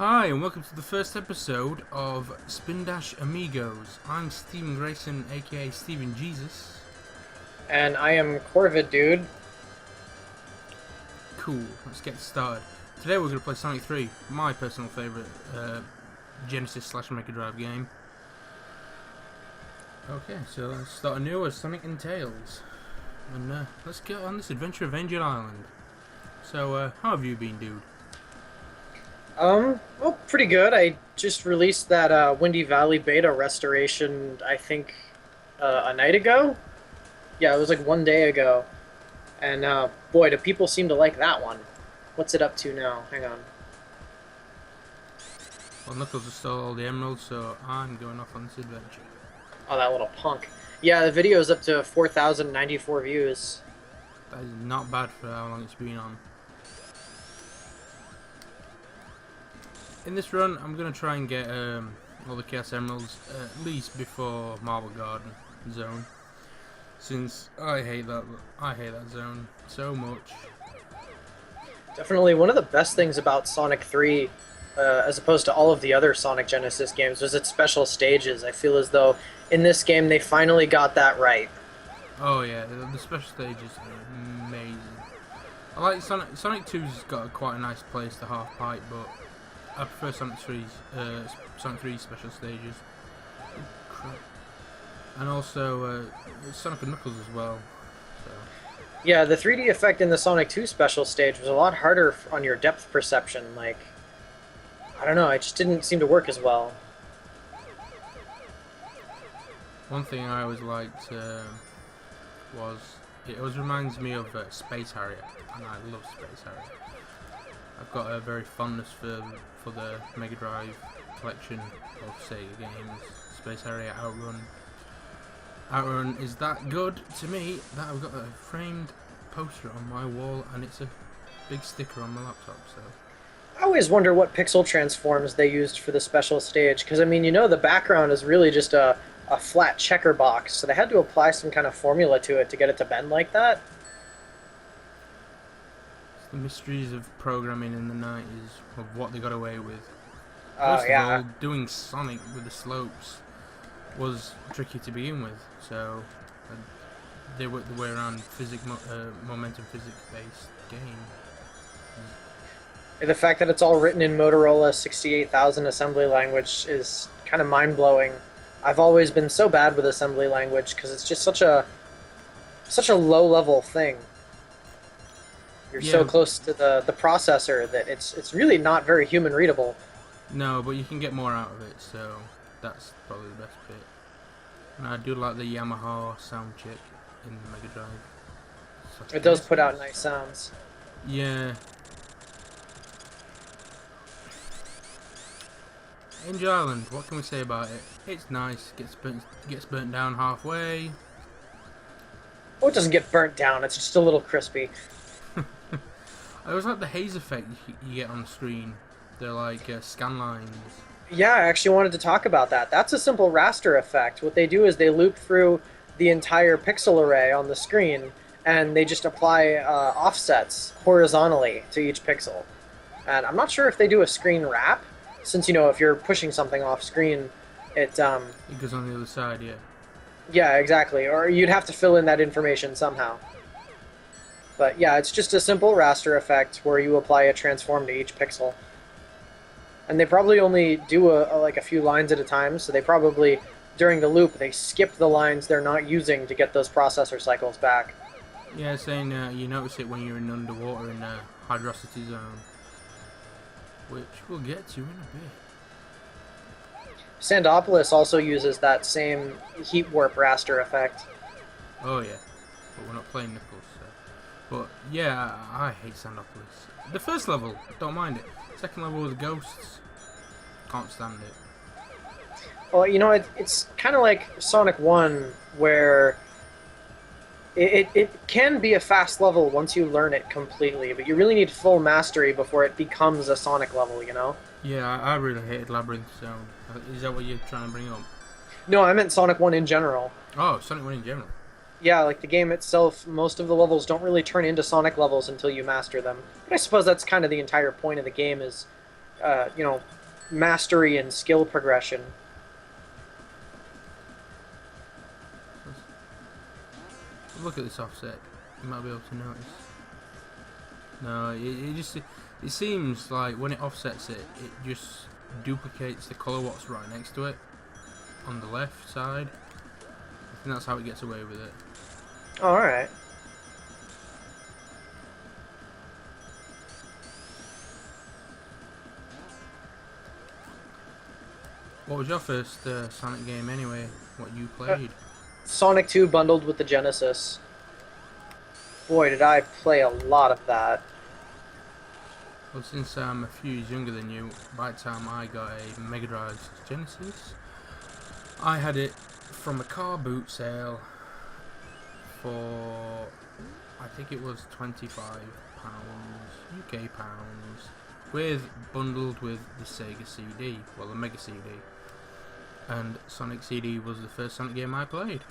Hi, and welcome to the first episode of Spindash Amigos. I'm Stephen Grayson, aka Stephen Jesus. And I am Corvid, dude. Cool, let's get started. Today we're going to play Sonic 3, my personal favourite Genesis slash MegaDrive game. Okay, so let's start anew as Sonic and Tails. And let's get on this adventure of Angel Island. So, how have you been, dude? Well, pretty good. I just released that Windy Valley beta restoration, I think, a night ago? Yeah, it was like one day ago. And, boy, do people seem to like that one. What's it up to now? Hang on. Well, Knuckles has stole all the emeralds, so I'm going off on this adventure. Oh, that little punk. Yeah, the video is up to 4,094 views. That is not bad for how long it's been on. In this run, I'm going to try and get all the Chaos Emeralds at least before Marble Garden Zone, since I hate that zone so much. Definitely one of the best things about Sonic 3, as opposed to all of the other Sonic Genesis games, was its special stages. I feel as though in this game they finally got that right. Oh yeah, the special stages are amazing. I like Sonic 2's got quite a nice place to half pipe, but I prefer Sonic 3's special stages. And also Sonic and Knuckles as well. So. Yeah, the 3D effect in the Sonic 2 special stage was a lot harder on your depth perception. Like, I don't know, it just didn't seem to work as well. One thing I always liked was it always reminds me of Space Harrier, and I love Space Harrier. I've got a very fondness for the Mega Drive collection of Sega games. Space Harrier, Outrun. Outrun is that good to me that I've got a framed poster on my wall, and it's a big sticker on my laptop. So I always wonder what pixel transforms they used for the special stage, because I mean, you know, the background is really just a flat checker box, so they had to apply some kind of formula to it to get it to bend like that. the mysteries of programming in the 90s of what they got away with. Oh, First yeah. of all, doing Sonic with the slopes was tricky to begin with, so they worked their way around momentum physics-based game. The fact that it's all written in Motorola 68,000 assembly language is kind of mind-blowing. I've always been so bad with assembly language because it's just such a low-level thing. You're so close to the processor that it's really not very human readable. No, but you can get more out of it, so that's probably the best bit. And I do like the Yamaha sound chip in the Mega Drive. It does put out nice sounds. Yeah. Angel Island, what can we say about it? It's nice, gets burnt down halfway. Oh, it doesn't get burnt down, it's just a little crispy. I always like the haze effect you get on the screen. They're like scan lines. Yeah, I actually wanted to talk about that. That's a simple raster effect. What they do is they loop through the entire pixel array on the screen, and they just apply offsets horizontally to each pixel. And I'm not sure if they do a screen wrap, since, you know, if you're pushing something off screen, it goes on the other side, yeah. Yeah, exactly. Or you'd have to fill in that information somehow. But yeah, it's just a simple raster effect where you apply a transform to each pixel. And they probably only do like a few lines at a time, so they probably, during the loop, they skip the lines they're not using to get those processor cycles back. Yeah, saying you notice it when you're in underwater in a hydrosity zone, which we'll get to in a bit. Sandopolis also uses that same heat warp raster effect. Oh yeah, but we're not playing Knuckles, so. But yeah, I hate Sandopolis. The first level, don't mind it. Second level with the ghosts, can't stand it. Well, you know, it's kind of like Sonic 1, where it can be a fast level once you learn it completely, but you really need full mastery before it becomes a Sonic level, you know? Yeah, I really hated Labyrinth Zone. Is that what you're trying to bring up? No, I meant Sonic 1 in general. Oh, Sonic 1 in general. Yeah, like the game itself, most of the levels don't really turn into Sonic levels until you master them. But I suppose that's kind of the entire point of the game, is you know, mastery and skill progression. Look at this offset. You might be able to notice. No, it seems like when it offsets it, it just duplicates the colour what's right next to it on the left side. I think that's how it gets away with it. Oh, all right. What was your first Sonic game anyway? What you played? Sonic 2 bundled with the Genesis. Boy, did I play a lot of that. Well, since I'm a few years younger than you, by the time I got a MegaDrive Genesis, I had it from a car boot sale for, I think it was £25, UK pounds, bundled with the Sega CD, well, the Mega CD. And Sonic CD was the first Sonic game I played,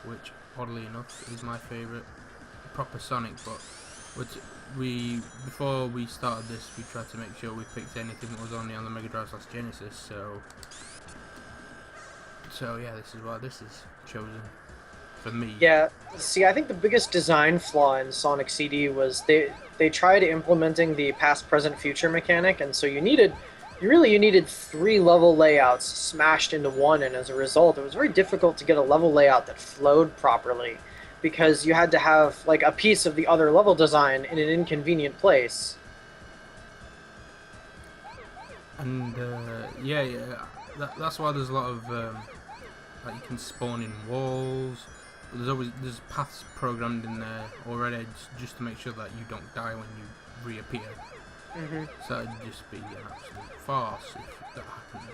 which, oddly enough, is my favourite proper Sonic. But before we started this, we tried to make sure we picked anything that was only on the Mega Drive / Genesis. So yeah, this is why this is chosen for me. Yeah, see, I think the biggest design flaw in Sonic CD was they tried implementing the past, present, future mechanic, and so you needed 3 level layouts smashed into one, and as a result, it was very difficult to get a level layout that flowed properly, because you had to have like a piece of the other level design in an inconvenient place. And yeah, that's why there's a lot of like you can spawn in walls. But there's paths programmed in there already just to make sure that you don't die when you reappear. So it'd just be an absolute farce if that happened.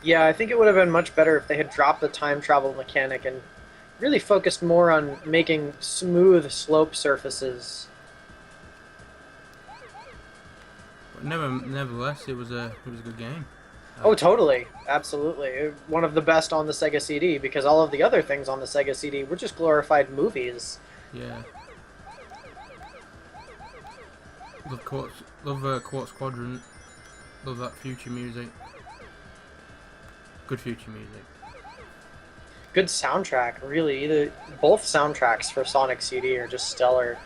Yeah, I think it would have been much better if they had dropped the time travel mechanic and really focused more on making smooth slope surfaces. But nevertheless, it was a good game. Oh, totally. Absolutely. One of the best on the Sega CD, because all of the other things on the Sega CD were just glorified movies. Yeah. Love Quartz Quadrant. Love that future music. Good future music. Good soundtrack, really. Both soundtracks for Sonic CD are just stellar.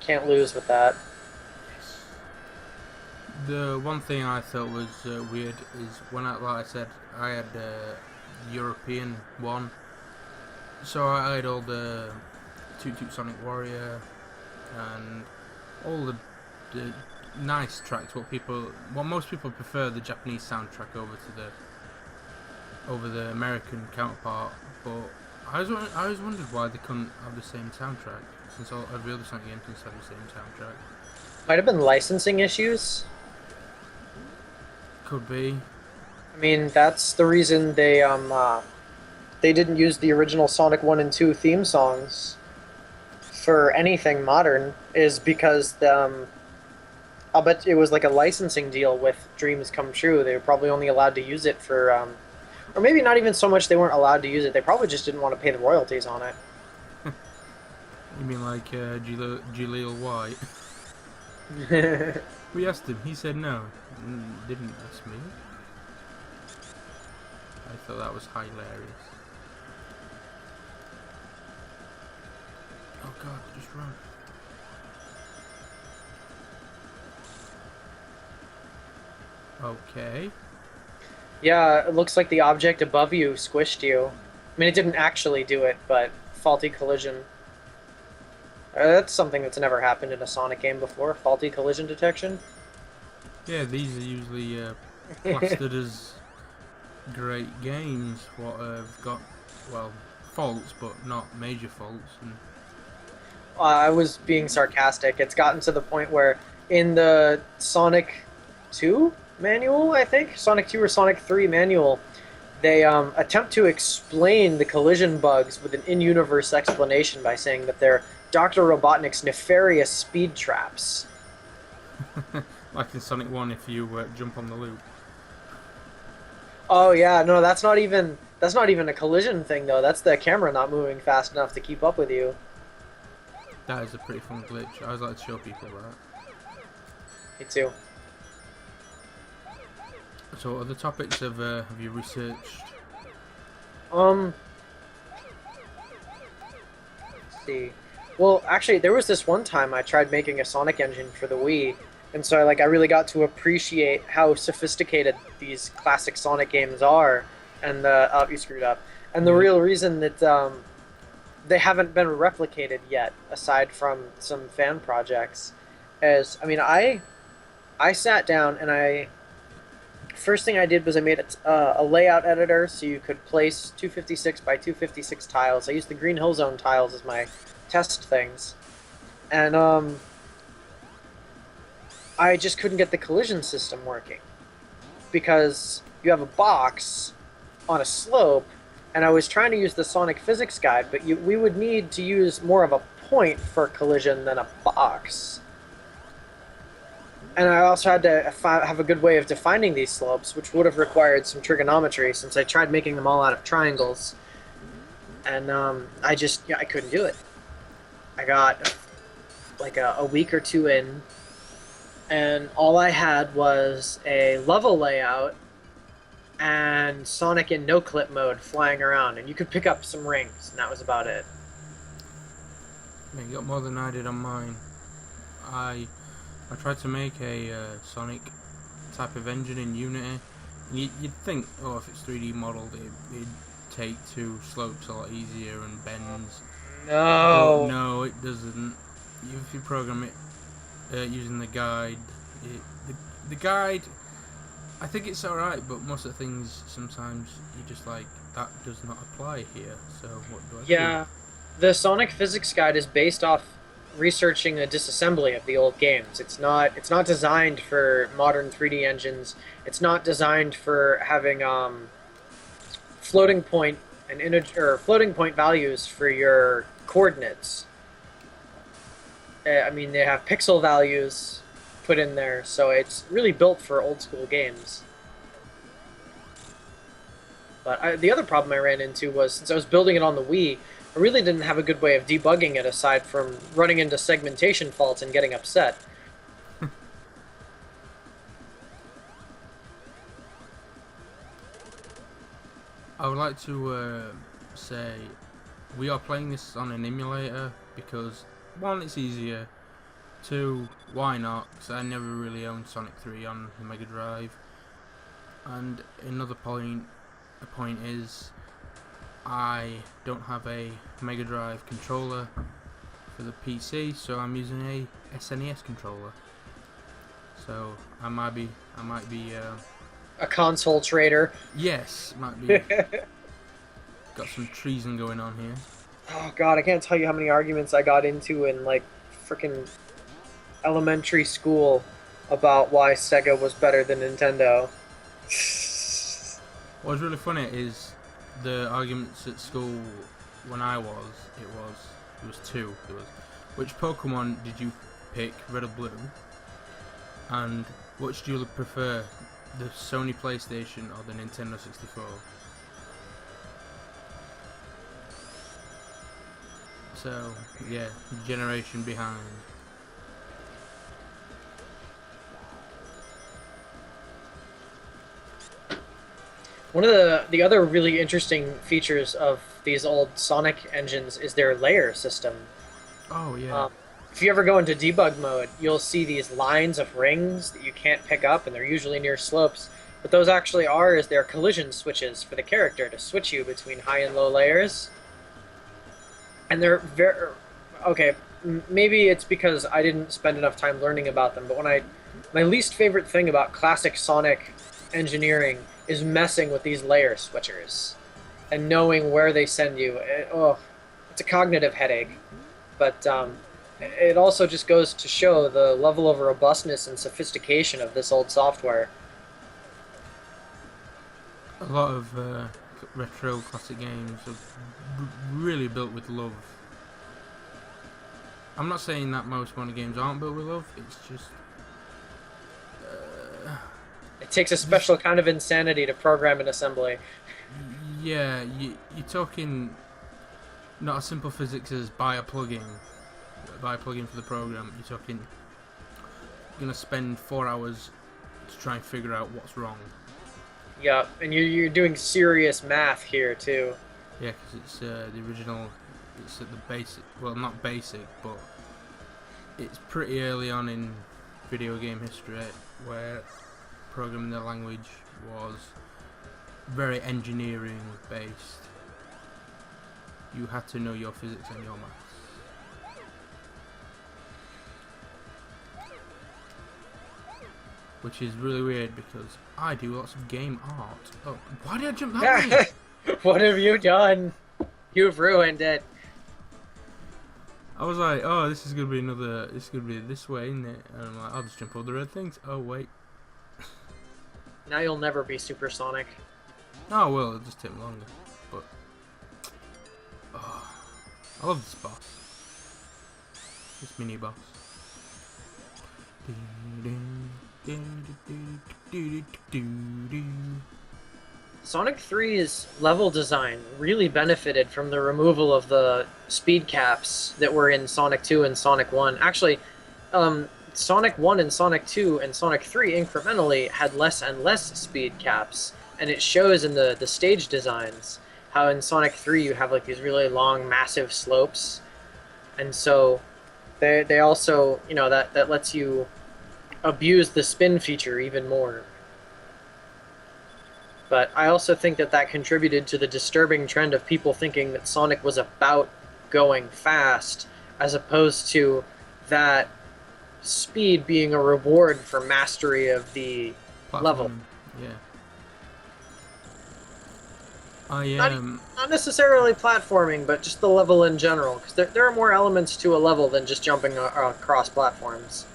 Can't lose with that. The one thing I thought was weird is when like I said, I had the European one, so I had all the Toot Toot Sonic Warrior and all the nice tracks. What most people prefer the Japanese soundtrack over the American counterpart. But I always wondered why they couldn't have the same soundtrack, since every other Sonic game seems to have the same soundtrack. Might have been licensing issues. Could be. I mean, that's the reason they didn't use the original Sonic 1 and 2 theme songs for anything modern, is because I'll bet it was like a licensing deal with Dreams Come True. They were probably only allowed to use it for or maybe not even so much they weren't allowed to use it. They probably just didn't want to pay the royalties on it. You mean like Jaleel White? We asked him. He said no. Didn't ask me. I thought that was hilarious. Oh God! Just run. Okay. Yeah, it looks like the object above you squished you. I mean, it didn't actually do it, but faulty collision. That's something that's never happened in a Sonic game before, faulty collision detection. Yeah, these are usually plastered as great games. What have got, well, faults, but not major faults. And I was being sarcastic. It's gotten to the point where in the Sonic 2 manual, I think, Sonic 2 or Sonic 3 manual, they attempt to explain the collision bugs with an in-universe explanation by saying that they're Dr. Robotnik's nefarious speed traps. like in Sonic 1, if you jump on the loop. Oh yeah, no, that's not even a collision thing though. That's the camera not moving fast enough to keep up with you. That is a pretty fun glitch. I always like to show people that. Me too. So, other topics have you researched? Um, let's see. Well, actually, there was this one time I tried making a Sonic engine for the Wii, and so I really got to appreciate how sophisticated these classic Sonic games are, and you screwed up. And the Yeah. real reason that they haven't been replicated yet, aside from some fan projects, is I sat down and I first thing I did was I made a layout editor so you could place 256 by 256 tiles. I used the Green Hill Zone tiles as my test things, and I just couldn't get the collision system working because you have a box on a slope, and I was trying to use the Sonic Physics Guide, but we would need to use more of a point for collision than a box. And I also had to have a good way of defining these slopes, which would have required some trigonometry since I tried making them all out of triangles. And I couldn't do it. I got like a week or two in, and all I had was a level layout and Sonic in no-clip mode flying around, and you could pick up some rings, and that was about it. Yeah, you got more than I did on mine. I tried to make a Sonic type of engine in Unity. You'd think, oh, if it's 3D modeled, it'd take two slopes a lot easier and bends. No. But no, it doesn't. If you program it using the guide, the guide, I think it's alright, but most of the things sometimes you're just like, that does not apply here, so what do I do? Yeah, the Sonic Physics Guide is based off researching a disassembly of the old games. It's not designed for modern 3D engines. It's not designed for having floating point and floating point values for your coordinates. They have pixel values put in there, so it's really built for old school games. But the other problem I ran into was, since I was building it on the Wii, I really didn't have a good way of debugging it aside from running into segmentation faults and getting upset. I would like to say we are playing this on an emulator because, one, it's easier, two, why not, because I never really owned Sonic 3 on the Mega Drive, and another point is I don't have a Mega Drive controller for the PC, so I'm using a SNES controller. So I might be A console trader. yes, might be got some treason going on here. Oh god, I can't tell you how many arguments I got into in like freaking elementary school about why Sega was better than Nintendo. What's really funny is the arguments at school when I was. It was two. There was, which Pokemon did you pick, red or blue? And which do you prefer, the Sony PlayStation or the Nintendo 64? So yeah, generation behind. One of the other really interesting features of these old Sonic engines is their layer system. Oh yeah. If you ever go into debug mode, you'll see these lines of rings that you can't pick up, and they're usually near slopes. What those actually are is they're collision switches for the character to switch you between high and low layers. And they're very okay. Maybe it's because I didn't spend enough time learning about them, but my least favorite thing about classic Sonic engineering is messing with these layer switchers and knowing where they send you. It's a cognitive headache. But it also just goes to show the level of robustness and sophistication of this old software. A lot of retro classic games are really built with love. I'm not saying that most modern games aren't built with love, it's just It takes a special kind of insanity to program an assembly. yeah, you're talking not as simple physics as buy a plugin for the program. You're talking, you're gonna spend 4 hours to try and figure out what's wrong. Yep, and you're doing serious math here too. Yeah, because it's the original. It's at the basic. Well, not basic, but it's pretty early on in video game history where programming the language was very engineering based. You had to know your physics and your maths. Which is really weird because I do lots of game art. Oh, why did I jump that way? What have you done? You've ruined it. I was like, oh, this is gonna be another. This is gonna be this way, isn't it? And I'm like, I'll just jump over the red things. Oh wait. Now you'll never be supersonic. Oh well, it'll just take longer. But oh, I love this boss. This mini boss. Sonic 3's level design really benefited from the removal of the speed caps that were in Sonic 2 and Sonic 1. Actually, Sonic 1 and Sonic 2 and Sonic 3 incrementally had less and less speed caps, and it shows in the stage designs how in Sonic 3 you have like these really long, massive slopes, and so they also, you know, that lets you abuse the spin feature even more. But I also think that contributed to the disturbing trend of people thinking that Sonic was about going fast, as opposed to that speed being a reward for mastery of the level. Yeah. I Not necessarily platforming, but just the level in general, because there are more elements to a level than just jumping across platforms.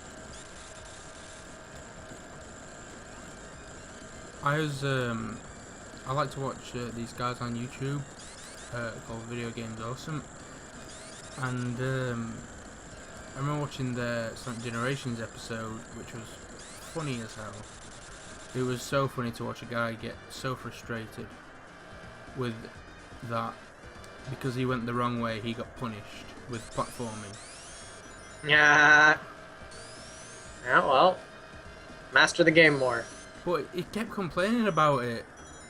I like to watch these guys on YouTube called Video Games Awesome, and I remember watching the Sonic Generations episode, which was funny as hell. It was so funny to watch a guy get so frustrated with that because he went the wrong way. He got punished with platforming. Yeah. Yeah. Well, master the game more. But he kept complaining about it,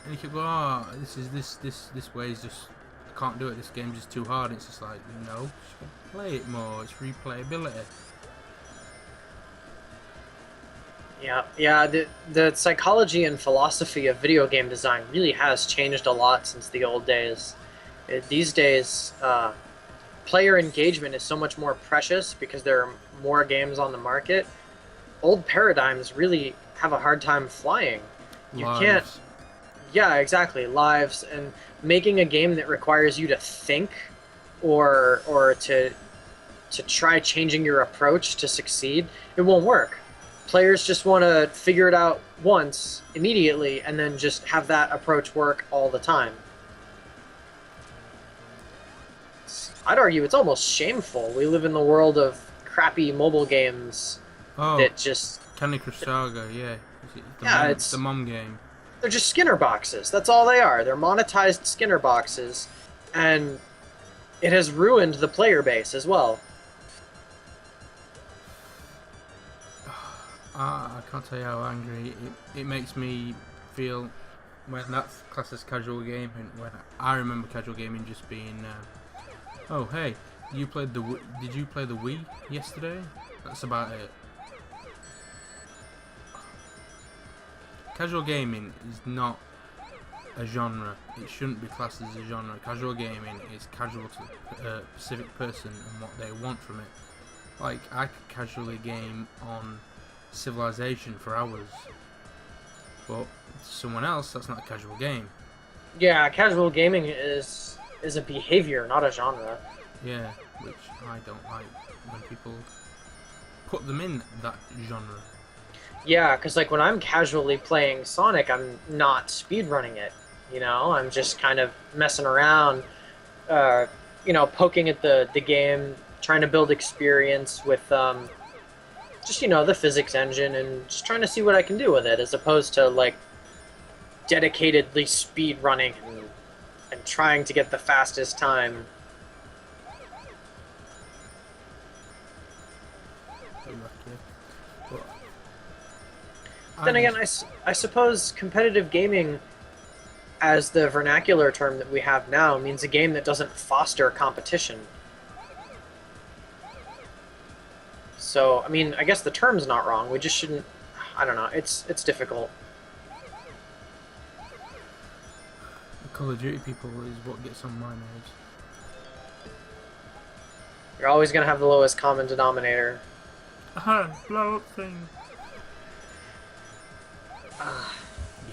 and he kept going, "Oh, this way is just, I can't do it. This game's just too hard." And it's just like, no, just play it more. It's replayability. Yeah. The psychology and philosophy of video game design really has changed a lot since the old days. These days, player engagement is so much more precious because there are more games on the market. Old paradigms really have a hard time flying. You can't. Yeah, exactly. Lives, and making a game that requires you to think or to try changing your approach to succeed, it won't work. Players just want to figure it out once, immediately, and then just have that approach work all the time. I'd argue it's almost shameful. We live in the world of crappy mobile games that just... Candy Crush Saga, yeah. It's the mom game. They're just Skinner boxes. That's all they are. They're monetized Skinner boxes, and it has ruined the player base as well. I can't tell you how angry it makes me feel when that's classed as casual gaming. When I remember casual gaming just being, oh hey, did you play the Wii yesterday? That's about it. Casual gaming is not a genre. It shouldn't be classed as a genre. Casual gaming is casual to a specific person and what they want from it. Like, I could casually game on Civilization for hours, but to someone else, that's not a casual game. Yeah, casual gaming is a behavior, not a genre. Yeah, which I don't like when people put them in that genre. Yeah, because like when I'm casually playing Sonic, I'm not speedrunning it. You know, I'm just kind of messing around, poking at the game, trying to build experience with just, the physics engine, and just trying to see what I can do with it, as opposed to like dedicatedly speedrunning and trying to get the fastest time. I Then again, just I suppose competitive gaming, as the vernacular term that we have now, means a game that doesn't foster competition. So, I mean, I guess the term's not wrong. We just shouldn't. I don't know. It's difficult. the Call of Duty people is what gets on my nerves. You're always gonna have the lowest common denominator. Aha, blow up thing.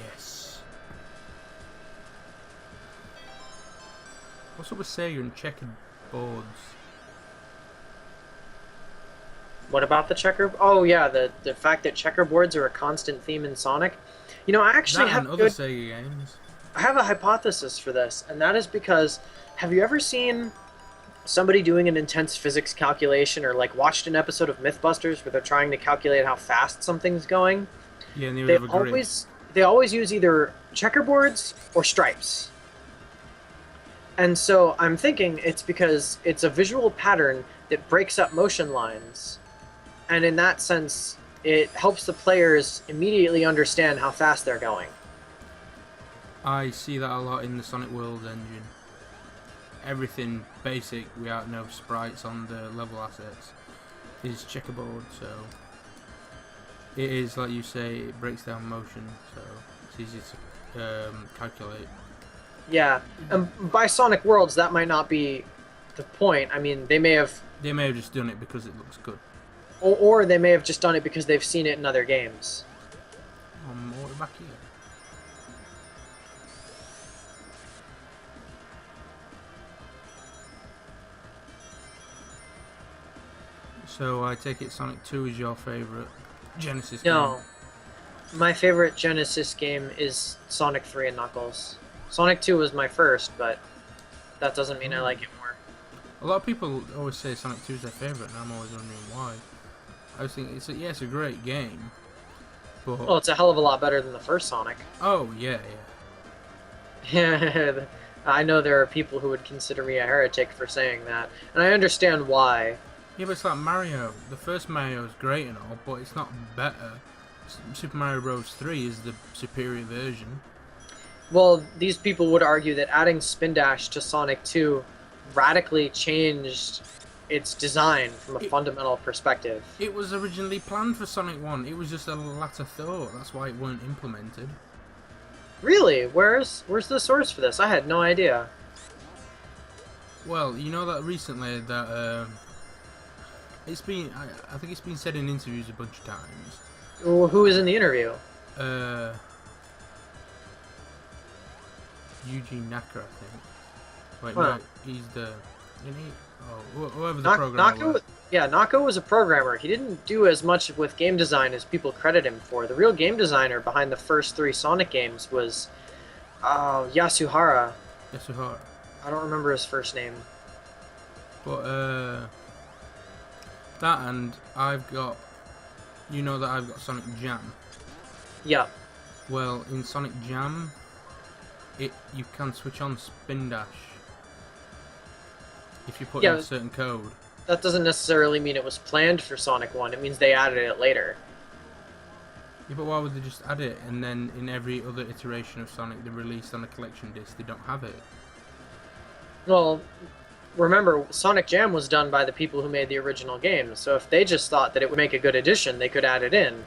Yes. What's up with Sega and checkered boards? What about the checker? Oh yeah, the fact that checkerboards are a constant theme in Sonic. You know, I actually That have and other Sega games. I have a hypothesis for this, and that is because have you ever seen somebody doing an intense physics calculation or like watched an episode of Mythbusters where they're trying to calculate how fast something's going? Yeah, and they would They have a grid. always use either checkerboards or stripes. And so I'm thinking it's because it's a visual pattern that breaks up motion lines. And in that sense, it helps the players immediately understand how fast they're going. I see that a lot in the Sonic World engine. Everything basic without no sprites on the level assets is checkerboard, so it is like you say, it breaks down motion, so it's easy to calculate. Yeah, and by Sonic Worlds, that might not be the point. I mean, they may have just done it because it looks good. or they may have just done it because they've seen it in other games. More back here. So I take it Sonic 2 is your favourite Genesis game? No, my favorite Genesis game is Sonic 3 and Knuckles. Sonic 2 was my first, but that doesn't mean I like it more. A lot of people always say Sonic 2 is their favourite, and I'm always wondering why. I was thinking, it's a great game, but... Well, it's a hell of a lot better than the first Sonic. Oh, yeah. Yeah. I know there are people who would consider me a heretic for saying that, and I understand why. Yeah, but it's like Mario. The first Mario is great and all, but it's not better. Super Mario Bros. 3 is the superior version. Well, these people would argue that adding Spindash to Sonic 2 radically changed its design from a fundamental perspective. It was originally planned for Sonic 1. It was just a latter thought. That's why it weren't implemented. Really? Where's the source for this? I had no idea. Well, you know that recently that it's been I think it's been said in interviews a bunch of times. Who was in the interview? Eugene Naka, I think. Wait, Huh. no, he's the... Isn't he? Oh, whoever the programmer was. Nako was a programmer. He didn't do as much with game design as people credit him for. The real game designer behind the first 3 Sonic games was Yasuhara. Yasuhara. I don't remember his first name. But, that and I've got... You know that I've got Sonic Jam. Yeah. Well, in Sonic Jam, you can switch on Spindash if you put in a certain code. That doesn't necessarily mean it was planned for Sonic 1. It means they added it later. Yeah, but why would they just add it and then in every other iteration of Sonic they released on a collection disc they don't have it? Well, remember, Sonic Jam was done by the people who made the original game, so if they just thought that it would make a good addition, they could add it in.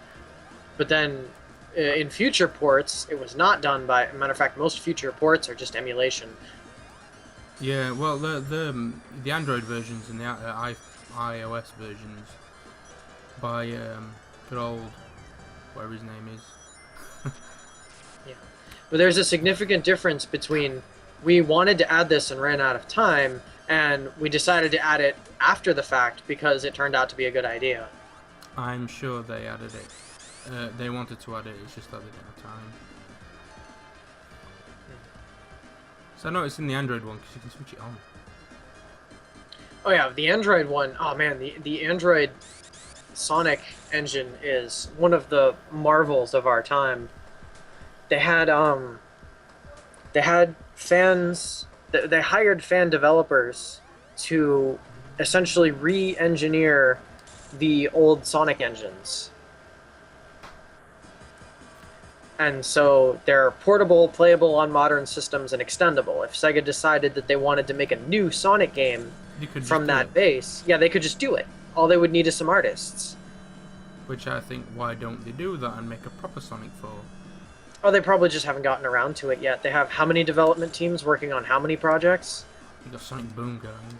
But then, in future ports, it was not done by... Matter of fact, most future ports are just emulation. Yeah, well, the Android versions and the iOS versions by good old... whatever his name is. Yeah. But there's a significant difference between we wanted to add this and ran out of time, and we decided to add it after the fact because it turned out to be a good idea. I'm sure they added it. They wanted to add it, it's just that they didn't have time. So I know it's in the Android one because you can switch it on. Oh yeah, the Android one, oh man, the Android Sonic engine is one of the marvels of our time. They had fans, they hired fan developers to essentially re-engineer the old Sonic engines. And so they're portable, playable on modern systems, and extendable. If Sega decided that they wanted to make a new Sonic game You could just from do that it. base, yeah, they could just do it. All they would need is some artists. Which I think, why don't they do that and make a proper Sonic 4? Oh, they probably just haven't gotten around to it yet. They have how many development teams working on how many projects? You got Sonic Boom going.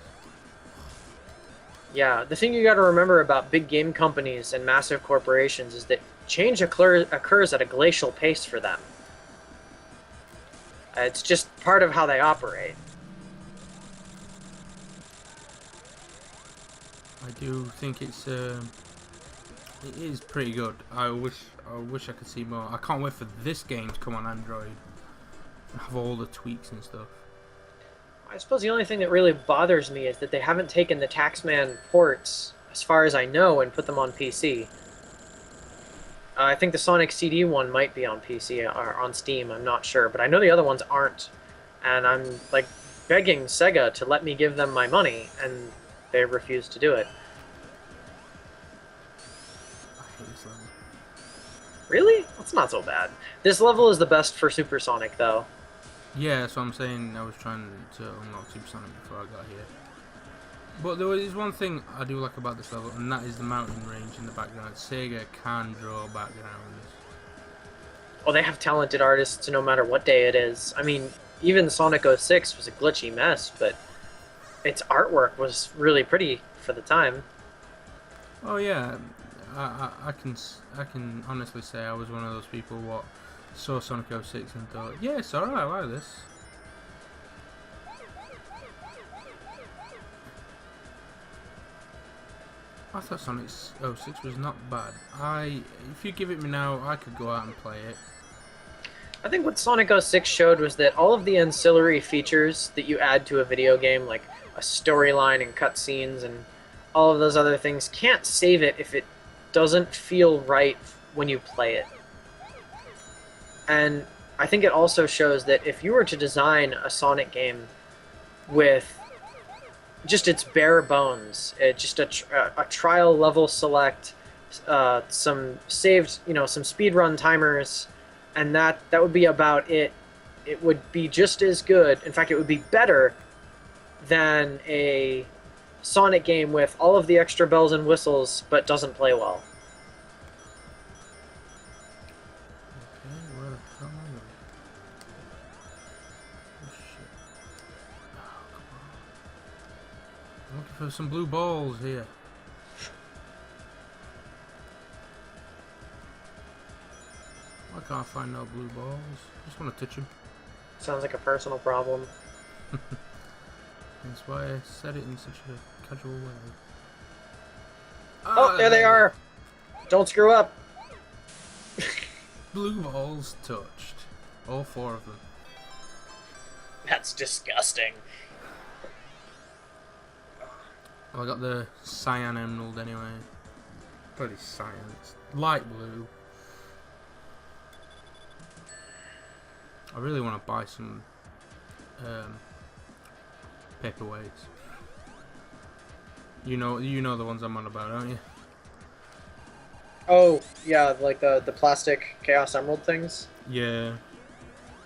Yeah, the thing you got to remember about big game companies and massive corporations is that change occurs at a glacial pace for them. It's just part of how they operate. I do think it is pretty good. I wish I could see more. I can't wait for this game to come on Android and have all the tweaks and stuff. I suppose the only thing that really bothers me is that they haven't taken the Taxman ports, as far as I know, and put them on PC. I think the Sonic CD one might be on PC or on Steam, I'm not sure, but I know the other ones aren't. And I'm, like, begging Sega to let me give them my money, and they refuse to do it. I hate this level. Really? That's not so bad. This level is the best for Supersonic, though. Yeah, that's what I'm saying. I was trying to unlock Super Sonic before I got here. But there is one thing I do like about this level, and that is the mountain range in the background. Sega can draw backgrounds. Well, they have talented artists no matter what day it is. I mean, even Sonic 06 was a glitchy mess, but its artwork was really pretty for the time. Oh yeah, I can honestly say I was one of those people what saw Sonic 06 and thought, yeah, it's alright, I like this. I thought Sonic 06 was not bad. If you give it me now, I could go out and play it. I think what Sonic 06 showed was that all of the ancillary features that you add to a video game, like a storyline and cutscenes and all of those other things, can't save it if it doesn't feel right when you play it. And I think it also shows that if you were to design a Sonic game with just its bare bones, just a trial level select, some saved, some speedrun timers, and that would be about it. It would be just as good. In fact, it would be better than a Sonic game with all of the extra bells and whistles, but doesn't play well. Okay, where the hell am I going? Oh shit. Oh, come on. I'm looking for some blue balls here. Why can't I find no blue balls? I just want to touch them. Sounds like a personal problem. That's why I said it in such a casual way. Oh, there they are! Don't screw up! Blue balls touched. All 4 of them. That's disgusting. Well, I got the cyan emerald anyway. Bloody cyan. It's light blue. I really want to buy some paperweights. You know the ones I'm on about, don't you? Oh, yeah, like the plastic Chaos Emerald things. Yeah.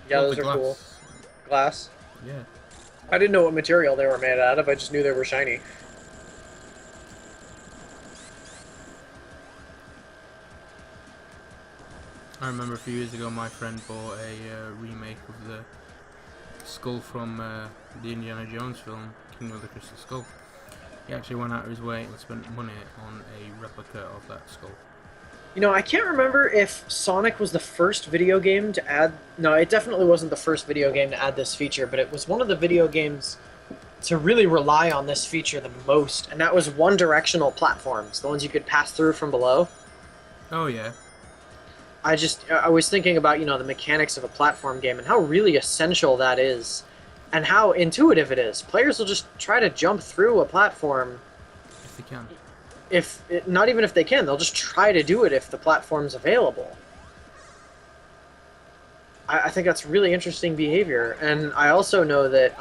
Yeah, Oh, those the are glass. cool. Glass. Yeah. I didn't know what material they were made out of, I just knew they were shiny. I remember a few years ago my friend bought a remake of the skull from the Indiana Jones film, Kingdom of the Crystal Skull. He actually went out of his way and spent money on a replica of that skull. You know, I can't remember if Sonic was the first video game to add... No, it definitely wasn't the first video game to add this feature, but it was one of the video games to really rely on this feature the most, and that was one-directional platforms, the ones you could pass through from below. Oh yeah. I was thinking about, the mechanics of a platform game and how really essential that is, and how intuitive it is. Players will just try to jump through a platform. If they can. Not even if they can, they'll just try to do it if the platform's available. I think that's really interesting behavior, and I also know that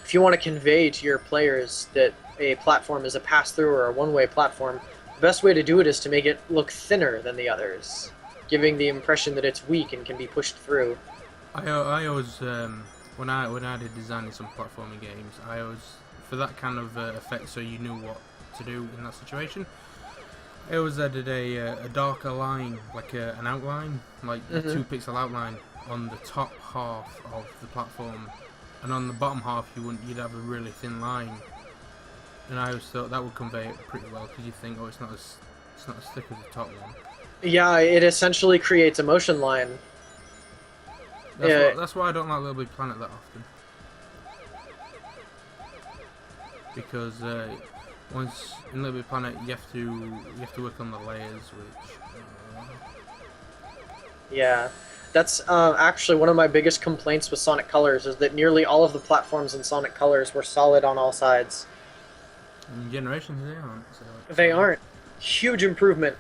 if you want to convey to your players that a platform is a pass-through or a one-way platform, the best way to do it is to make it look thinner than the others. giving the impression that it's weak and can be pushed through. I always when I did designing some platforming games, I always, for that kind of effect, so you knew what to do in that situation, I always added a darker line, like an outline, like a 2 pixel outline on the top half of the platform, and on the bottom half you'd have a really thin line. And I always thought that would convey it pretty well, because you think, oh, it's not as thick as the top one. Yeah, it essentially creates a motion line. That's why I don't like Little Big Planet that often. Because once in Little Big Planet you have to work on the layers, which Yeah, that's actually one of my biggest complaints with Sonic Colors, is that nearly all of the platforms in Sonic Colors were solid on all sides. in Generations they aren't. So They aren't. Huge improvement.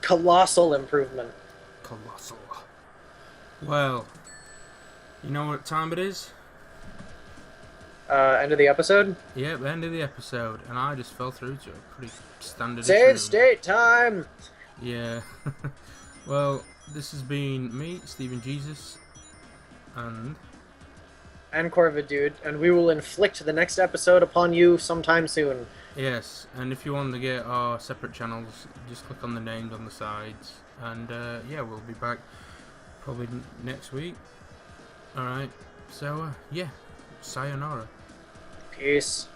Colossal improvement. colossal. Well, you know what time it is? End of the episode? Yep, end of the episode, and I just fell through to a pretty standard Save issue. state time! Yeah. Well, this has been me, Stephen Jesus, and Corvid Dude, and we will inflict the next episode upon you sometime soon. yes, and if you want to get our separate channels, just click on the names on the sides, and yeah, we'll be back probably next week. Alright, so yeah, sayonara. Peace.